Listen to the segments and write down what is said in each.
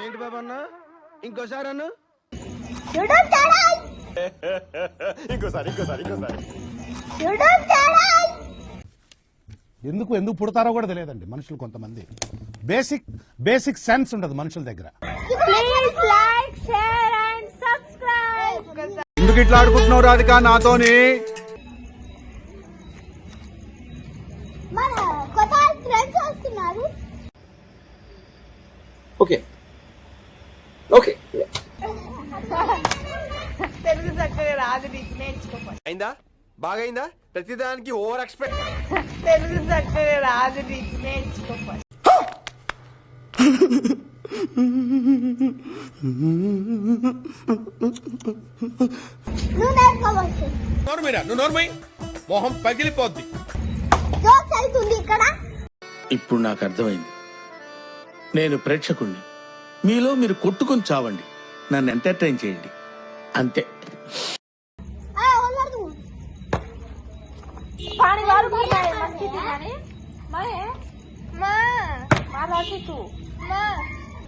ఏంటి బాబా అన్న ఇంకోసారి అన్న ఇంకోసారి ఎందుకు పుడతారో కూడా తెలియదండి మనుషులు. కొంతమంది బేసిక్ సెన్స్ ఉండదు మనుషుల దగ్గర. ఎందుకు ఇట్లా ఆడుకుంటున్నావు రాధిక నాతోని? ఓకే తెలుగు చక్కగా రాదు నీకు, నేర్చుకోపా. అయిందా? బాగైందా? ప్రతిదానికి ఓవర్ ఎక్స్పెక్ట్. తెలుగు చక్కగా రాదు నీకు, నేర్చుకోపా. నువ్వు మొహం పగిలిపోద్ది. ఇప్పుడు నాకు అర్థమైంది. నేను ప్రేక్షకుణ్ణి, మీలో మీరు కొట్టుకొని చావండి, నన్ను ఎంటర్టైన్ చేయండి, అంతే.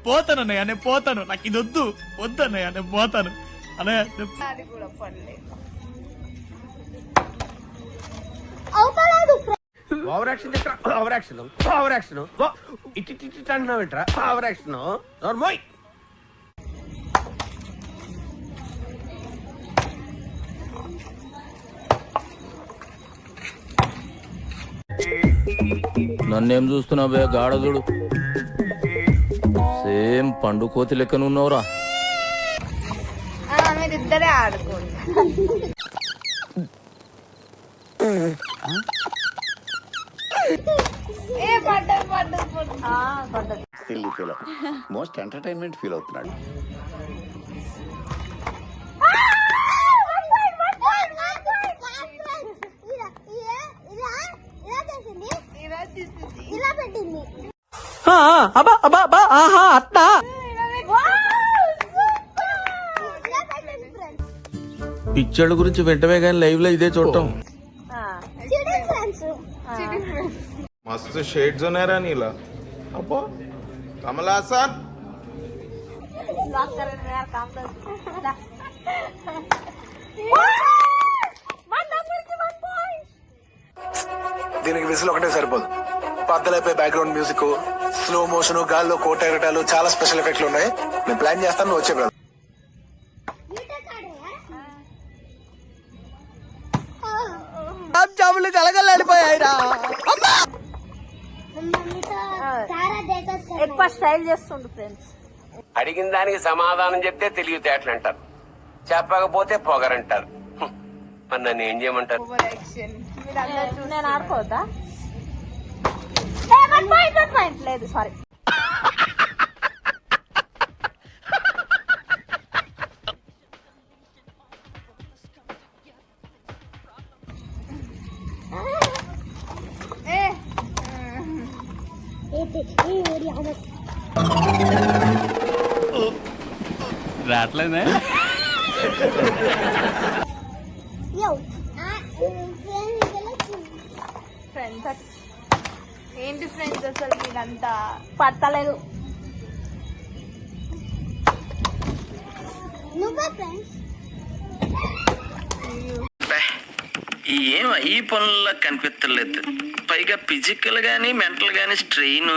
పోతానన్నయ్య, నేను పోతాను. నాకు ఇది వద్దన్నయ్య, నేను పోతాను అన్నయ్య. అది కూడా పడలేదు. ఓవర్ యాక్షన్ ఇటు అంటున్నావు ఏంట్రా? ఓవర్ యాక్షన్ నోర్మోయ్. నన్నేం చూస్తున్నావే గాఢదుడు? సేమ్ పండు కోతి లెక్కనున్నావురా. మీరిద్దరే ఆడుకోండి. మోస్ట్ ఎంటర్టైన్మెంట్ ఫీల్ అవుతున్నాడు. పిక్చర్ల గురించి వెంటనే కానీ లైవ్ లో ఇదే చూడటం. మస్తు షేడ్స్ ఉన్నారా నీలా? అబ్బో కమల్ హాసన్. దీనికి విసులు ఒకటే సరిపోదు. పద్దలైపోయి బ్యాక్గ్రౌండ్ మ్యూజిక్, స్లో మోషన్, గాల్లో కోట ఎగటాలు, చాలా స్పెషల్ ఎఫెక్ట్లు ఉన్నాయి. నేను ప్లాన్ చేస్తాను, నువ్వు వచ్చే బ్రదర్. జాములు కలగలాడిపోయాయిరా. ఎక్కువ స్టైల్ చేస్తుండు ఫ్రెండ్స్. అడిగిన దానికి సమాధానం చెప్తే తెలివితేటలు అంటారు, చెప్పకపోతే పొగరంటారు. మరి నన్ను ఏం చేయమంటారు? నేను ఆడుకోవద్దా? లేదు, సారీ. రావట్లేదే. ఏంటి ఫ్రెండ్స్ అసలు మీరంతా పట్టలేదు. ఏం ఈ పనుల్లో కనిపించలేదు. పైగా ఫిజికల్ గానీ మెంటల్ గానీ స్ట్రెయిన్.